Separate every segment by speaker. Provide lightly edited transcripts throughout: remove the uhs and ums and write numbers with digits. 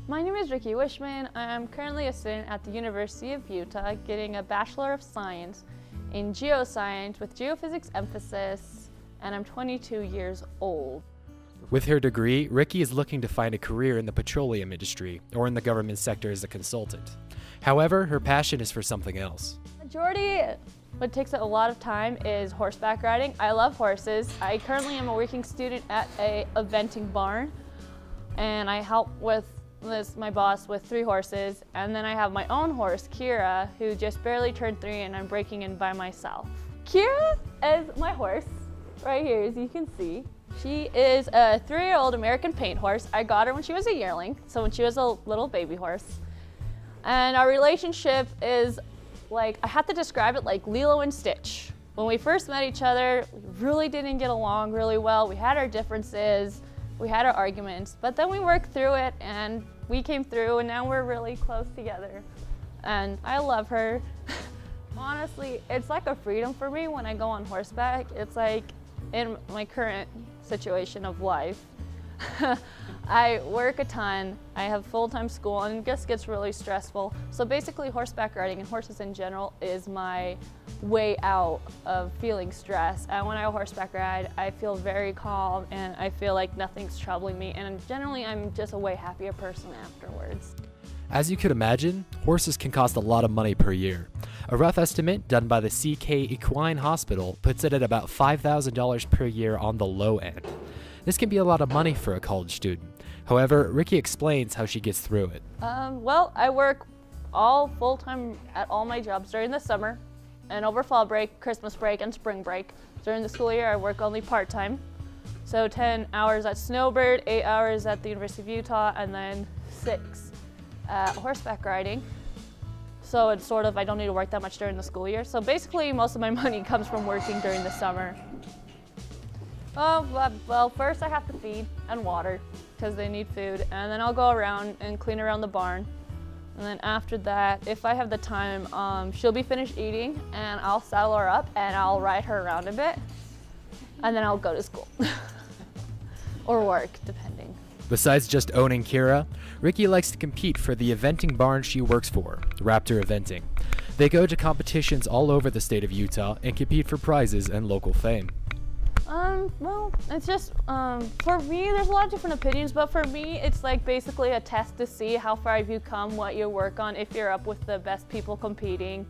Speaker 1: My name is Ricki Wischmann. I'm currently a student at the University of Utah getting a Bachelor of Science in Geoscience with geophysics emphasis, and I'm 22 years old.
Speaker 2: With her degree, Ricki is looking to find a career in the petroleum industry or in the government sector as a consultant. However, her passion is for something else.
Speaker 1: Majority, what takes a lot of time is horseback riding. I love horses. I currently am a working student at a eventing barn, and I help with my boss with 3 horses, and then I have my own horse, Kira, who just barely turned 3, and I'm breaking in by myself. Kira is my horse, right here, as you can see. She is a 3-year-old American paint horse. I got her when she was a yearling, so when she was a little baby horse. And our relationship is like, I have to describe it like Lilo and Stitch. When we first met each other, we really didn't get along really well. We had our differences, we had our arguments, but then we worked through it and we came through, and now we're really close together. And I love her. Honestly, it's like a freedom for me when I go on horseback. It's like in my current situation of life. I work a ton, I have full-time school, and it just gets really stressful. So basically horseback riding and horses in general is my way out of feeling stress. And when I horseback ride, I feel very calm and I feel like nothing's troubling me, and generally I'm just a way happier person afterwards.
Speaker 2: As you could imagine, horses can cost a lot of money per year. A rough estimate done by the CK Equine Hospital puts it at about $5,000 per year on the low end. This can be a lot of money for a college student. However, Ricki explains how she gets through it.
Speaker 1: Well, I work all full-time at all my jobs during the summer and over fall break, Christmas break, and spring break. During the school year, I work only part-time. So 10 hours at Snowbird, 8 hours at the University of Utah, and then 6 horseback riding. So it's sort of, I don't need to work that much during the school year. So basically, most of my money comes from working during the summer. Well, first I have to feed and water because they need food, and then I'll go around and clean around the barn. And then after that, if I have the time, she'll be finished eating and I'll saddle her up and I'll ride her around a bit, and then I'll go to school or work, depending.
Speaker 2: Besides just owning Kira, Ricki likes to compete for the eventing barn she works for, Raptor Eventing. They go to competitions all over the state of Utah and compete for prizes and local fame.
Speaker 1: Well, it's just, for me, there's a lot of different opinions, but for me, it's like basically a test to see how far you've come, what you work on, if you're up with the best people competing.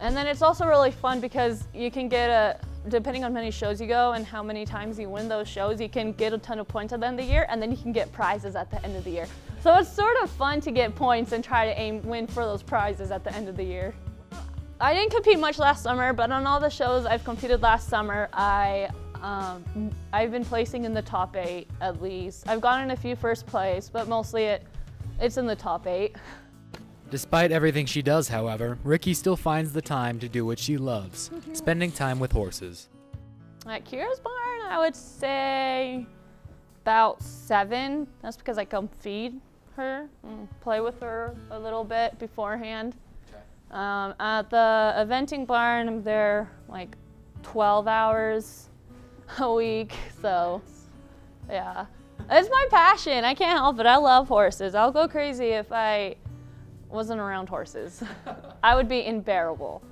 Speaker 1: And then it's also really fun because you can get depending on how many shows you go and how many times you win those shows, you can get a ton of points at the end of the year, and then you can get prizes at the end of the year. So it's sort of fun to get points and try to win for those prizes at the end of the year. I didn't compete much last summer, but on all the shows I've competed last summer, I've been placing in the top 8 at least. I've gotten a few first place, but mostly it's in the top 8.
Speaker 2: Despite everything she does, however, Ricki still finds the time to do what she loves, spending time with horses.
Speaker 1: At Kira's barn, I would say about 7. That's because I come feed her and play with her a little bit beforehand. At the eventing barn, I'm there like 12 hours a week, so yeah. It's my passion, I can't help it, I love horses. I'll go crazy if I wasn't around horses. I would be unbearable.